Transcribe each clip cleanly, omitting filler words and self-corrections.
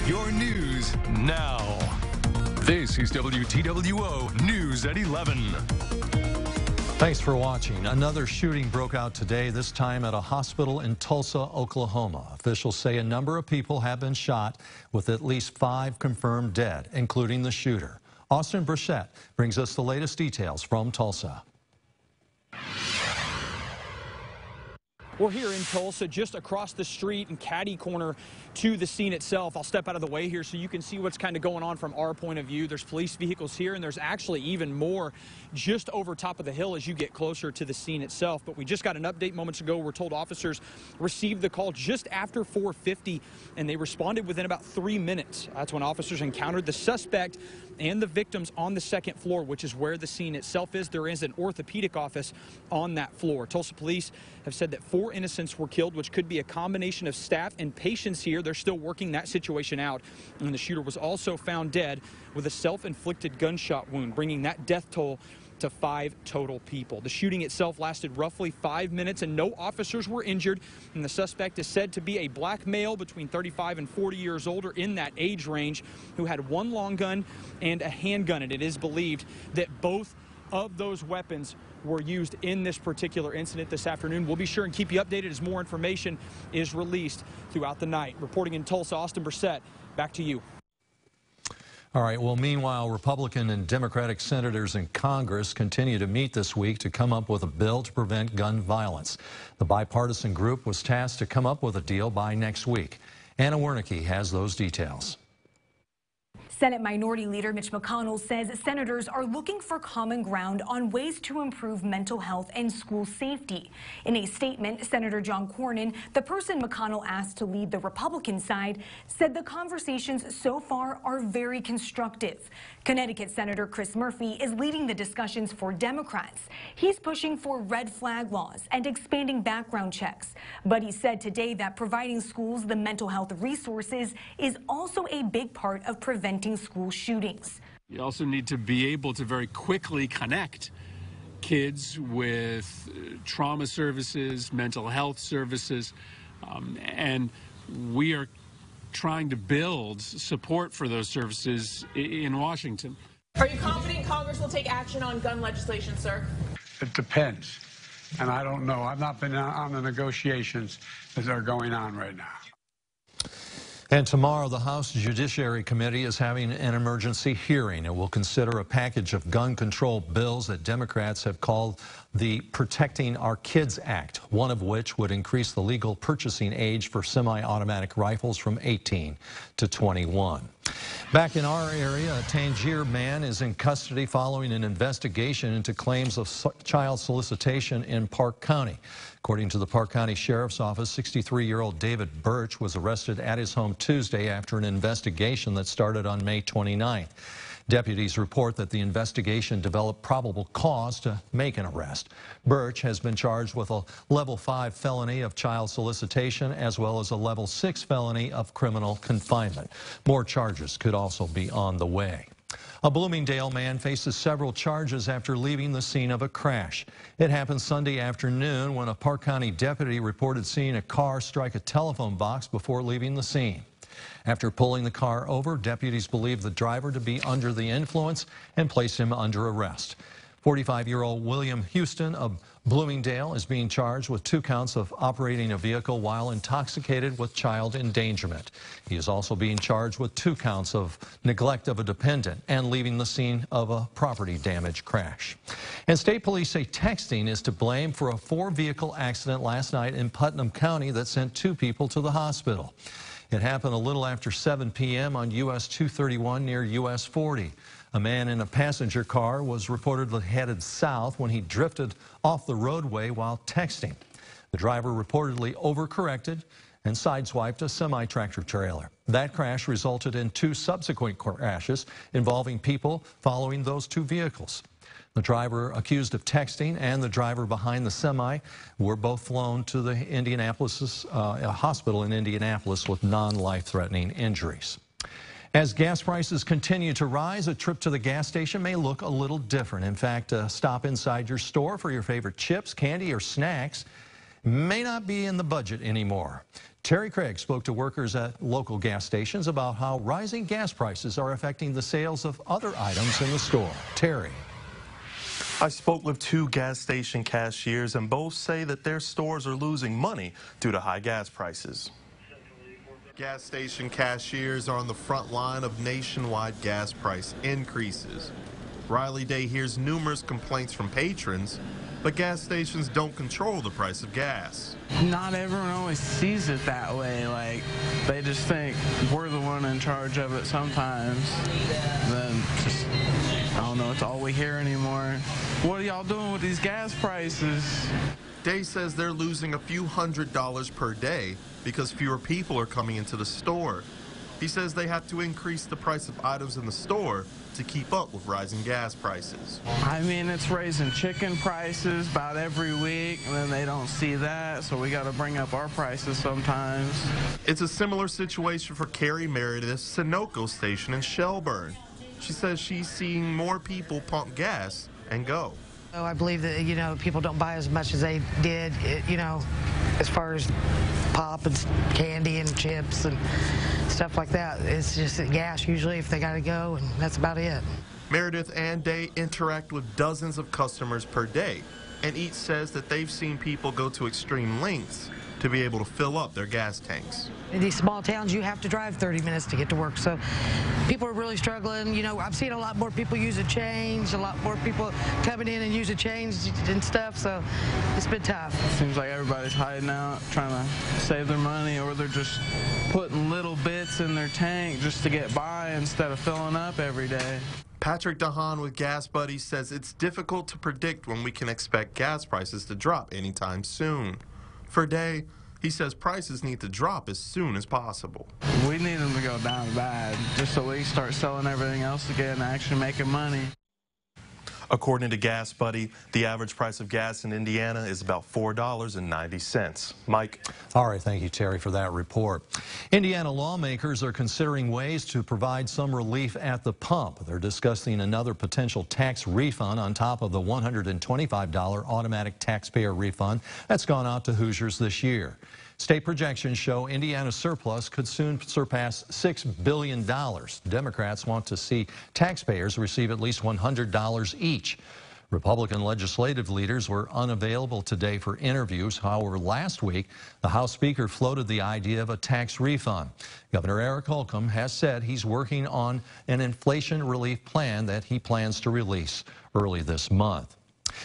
Your news now. This is WTWO News at 11. Thanks for watching. Another shooting broke out today, this time at a hospital in Tulsa, Oklahoma. Officials say a number of people have been shot, with at least 5 confirmed dead, including the shooter. Austin Burchett brings us the latest details from Tulsa. We're here in Tulsa, just across the street and catty corner to the scene itself. I'll step out of the way here so you can see what's kind of going on from our point of view. There's police vehicles here, and there's actually even more just over top of the hill as you get closer to the scene itself. But we just got an update moments ago. We're told officers received the call just after 4:50, and they responded within about 3 minutes. That's when officers encountered the suspect and the victims on the 2nd floor, which is where the scene itself is. There is an orthopedic office on that floor. Tulsa police have said that 4 innocents were killed, which could be a combination of staff and patients here. They're still working that situation out. And the shooter was also found dead with a self-inflicted gunshot wound, bringing that death toll to 5 total people. The shooting itself lasted roughly 5 minutes, and no officers were injured. And the suspect is said to be a black male between 35 and 40 years old, or in that age range, who had 1 long gun and a handgun. And it is believed that both of those weapons were used in this particular incident this afternoon. We'll be sure and keep you updated as more information is released throughout the night. Reporting in Tulsa, Austin Burchett, back to you. All right, well, meanwhile, Republican and Democratic senators in Congress continue to meet this week to come up with a bill to prevent gun violence. The bipartisan group was tasked to come up with a deal by next week. Anna Wernicke has those details. Senate Minority Leader Mitch McConnell says senators are looking for common ground on ways to improve mental health and school safety. In a statement, Senator John Cornyn, the person McConnell asked to lead the Republican side, said the conversations so far are very constructive. Connecticut Senator Chris Murphy is leading the discussions for Democrats. He's pushing for red flag laws and expanding background checks. But he said today that providing schools the mental health resources is also a big part of preventing school shootings. You also need to be able to very quickly connect kids with trauma services, mental health services, and we are trying to build support for those services in Washington. Are you confident Congress will take action on gun legislation, sir? It depends, and I don't know. I've not been on the negotiations that are going on right now. And tomorrow, the House Judiciary Committee is having an emergency hearing. It will consider a package of gun control bills that Democrats have called the Protecting Our Kids Act, one of which would increase the legal purchasing age for semi-automatic rifles from 18 to 21. Back in our area, a Tangier man is in custody following an investigation into claims of child solicitation in Park County. According to the Park County Sheriff's Office, 63-year-old David Birch was arrested at his home Tuesday after an investigation that started on May 29th. Deputies report that the investigation developed probable cause to make an arrest. Birch has been charged with a level 5 felony of child solicitation as well as a level 6 felony of criminal confinement. More charges could also be on the way. A Bloomingdale man faces several charges after leaving the scene of a crash. It happened Sunday afternoon when a Park County deputy reported seeing a car strike a telephone box before leaving the scene. After pulling the car over, deputies believed the driver to be under the influence and placed him under arrest. 45-year-old William Houston of Bloomingdale is being charged with 2 counts of operating a vehicle while intoxicated with child endangerment. He is also being charged with 2 counts of neglect of a dependent and leaving the scene of a property damage crash. And state police say texting is to blame for a 4-vehicle accident last night in Putnam County that sent 2 people to the hospital. It happened a little after 7 p.m. on US 231 near US 40. A man in a passenger car was reportedly headed south when he drifted off the roadway while texting. The driver reportedly overcorrected and sideswiped a semi-tractor trailer. That crash resulted in 2 subsequent crashes involving people following those 2 vehicles. The driver accused of texting and the driver behind the semi were both flown to the hospital in Indianapolis with non-life-threatening injuries. As gas prices continue to rise, a trip to the gas station may look a little different. In fact, a stop inside your store for your favorite chips, candy, or snacks may not be in the budget anymore. Terry Craig spoke to workers at local gas stations about how rising gas prices are affecting the sales of other items in the store. Terry. I spoke with 2 gas station cashiers, and both say that their stores are losing money due to high gas prices. Gas station cashiers are on the front line of nationwide gas price increases. Riley Day hears numerous complaints from patrons, but gas stations don't control the price of gas. Not everyone always sees it that way. Like, they just think we're the one in charge of it sometimes. Then just, I don't know, it's all we hear anymore. What are y'all doing with these gas prices? Day says they're losing a few $100s per day because fewer people are coming into the store. He says they have to increase the price of items in the store to keep up with rising gas prices. I mean, it's raising chicken prices about every week, and then they don't see that, so we got to bring up our prices sometimes. It's a similar situation for Carrie Meredith's Sunoco station in Shelburne. She says she's seeing more people pump gas and go. I believe that, people don't buy as much as they did, as far as pop and candy and chips and stuff like that. It's just gas usually if they got to go, and that's about it. Meredith and Day interact with dozens of customers per day, and each says that they've seen people go to extreme lengths to be able to fill up their gas tanks. In these small towns, you have to drive 30 minutes to get to work, so people are really struggling. I've seen a lot more people use a change, a lot more people coming in and use a change and stuff, so it's been tough. It seems like everybody's hiding out, trying to save their money, or they're just putting little bits in their tank just to get by instead of filling up every day. Patrick DeHaan with Gas Buddy says it's difficult to predict when we can expect gas prices to drop anytime soon. For Day, he says prices need to drop as soon as possible. We need them to go down bad, just so we can start selling everything else again and actually making money. According to Gas Buddy, the average price of gas in Indiana is about $4.90. Mike? All right, thank you, Terry, for that report. Indiana lawmakers are considering ways to provide some relief at the pump. They're discussing another potential tax refund on top of the $125 automatic taxpayer refund that's gone out to Hoosiers this year. State projections show Indiana's surplus could soon surpass $6 billion. Democrats want to see taxpayers receive at least $100 each. Republican legislative leaders were unavailable today for interviews. However, last week, the House Speaker floated the idea of a tax refund. Governor Eric Holcomb has said he's working on an inflation relief plan that he plans to release early this month.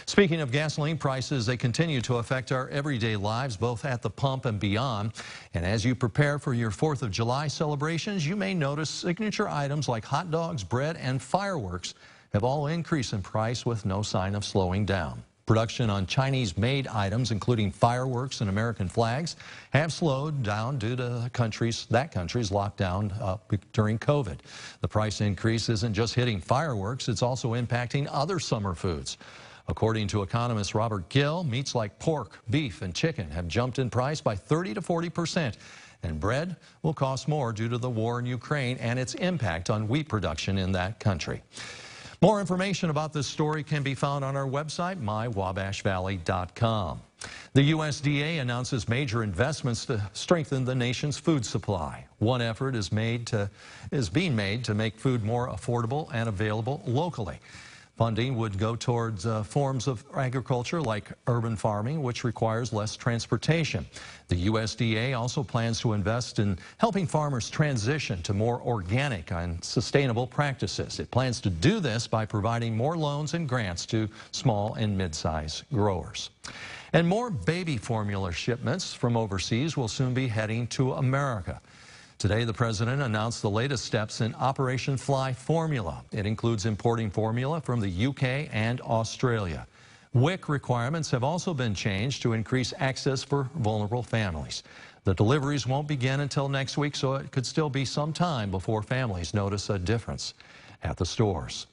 Speaking of gasoline prices, they continue to affect our everyday lives, both at the pump and beyond. And as you prepare for your 4th of July celebrations, you may notice signature items like hot dogs, bread, and fireworks have all increased in price with no sign of slowing down. Production on Chinese-made items, including fireworks and American flags, have slowed down due to that country's lockdown during COVID. The price increase isn't just hitting fireworks, it's also impacting other summer foods. According to economist Robert Gill, meats like pork, beef, and chicken have jumped in price by 30 to 40%, and bread will cost more due to the war in Ukraine and its impact on wheat production in that country. More information about this story can be found on our website, mywabashvalley.com. The USDA announces major investments to strengthen the nation's food supply. One effort is being made to make food more affordable and available locally. Funding would go towards forms of agriculture like urban farming, which requires less transportation. The USDA also plans to invest in helping farmers transition to more organic and sustainable practices. It plans to do this by providing more loans and grants to small and mid-sized growers. And more baby formula shipments from overseas will soon be heading to America. Today, the president announced the latest steps in Operation Fly Formula. It includes importing formula from the UK and Australia. WIC requirements have also been changed to increase access for vulnerable families. The deliveries won't begin until next week, so it could still be some time before families notice a difference at the stores.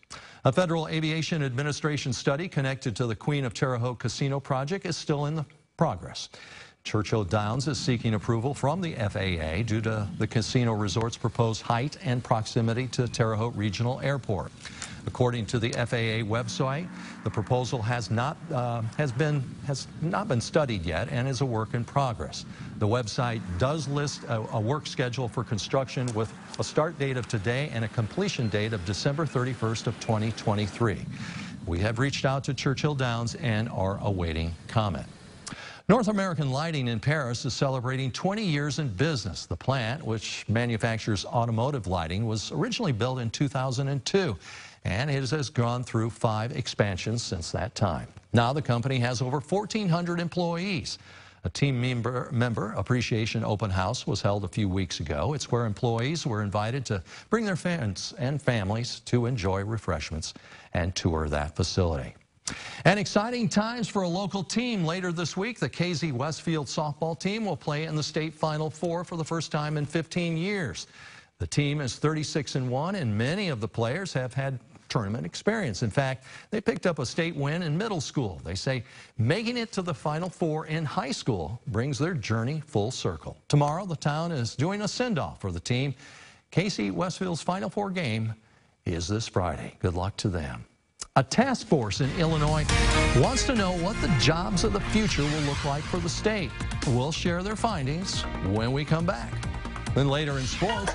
A Federal Aviation Administration study connected to the Queen of Terre Haute Casino project is still in progress. Churchill Downs is seeking approval from the FAA due to the casino resort's proposed height and proximity to Terre Haute Regional Airport. According to the FAA website, the proposal has not been studied yet and is a work in progress. The website does list a work schedule for construction with a start date of today and a completion date of December 31st of 2023. We have reached out to Churchill Downs and are awaiting comment. North American Lighting in Paris is celebrating 20 years in business. The plant, which manufactures automotive lighting, was originally built in 2002, and it has gone through 5 expansions since that time. Now the company has over 1,400 employees. A team member appreciation open house was held a few weeks ago. It's where employees were invited to bring their fans and families to enjoy refreshments and tour that facility. And exciting times for a local team. Later this week, the KZ Westfield softball team will play in the state Final Four for the first time in 15 years. The team is 36-1, and many of the players have had tournament experience. In fact, they picked up a state win in middle school. They say making it to the Final Four in high school brings their journey full circle. Tomorrow, the town is doing a send-off for the team. KC Westfield's Final Four game is this Friday. Good luck to them. A task force in Illinois wants to know what the jobs of the future will look like for the state. We'll share their findings when we come back. Then later in sports,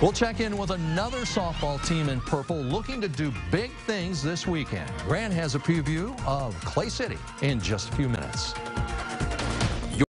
we'll check in with another softball team in purple looking to do big things this weekend. Grant has a preview of Clay City in just a few minutes.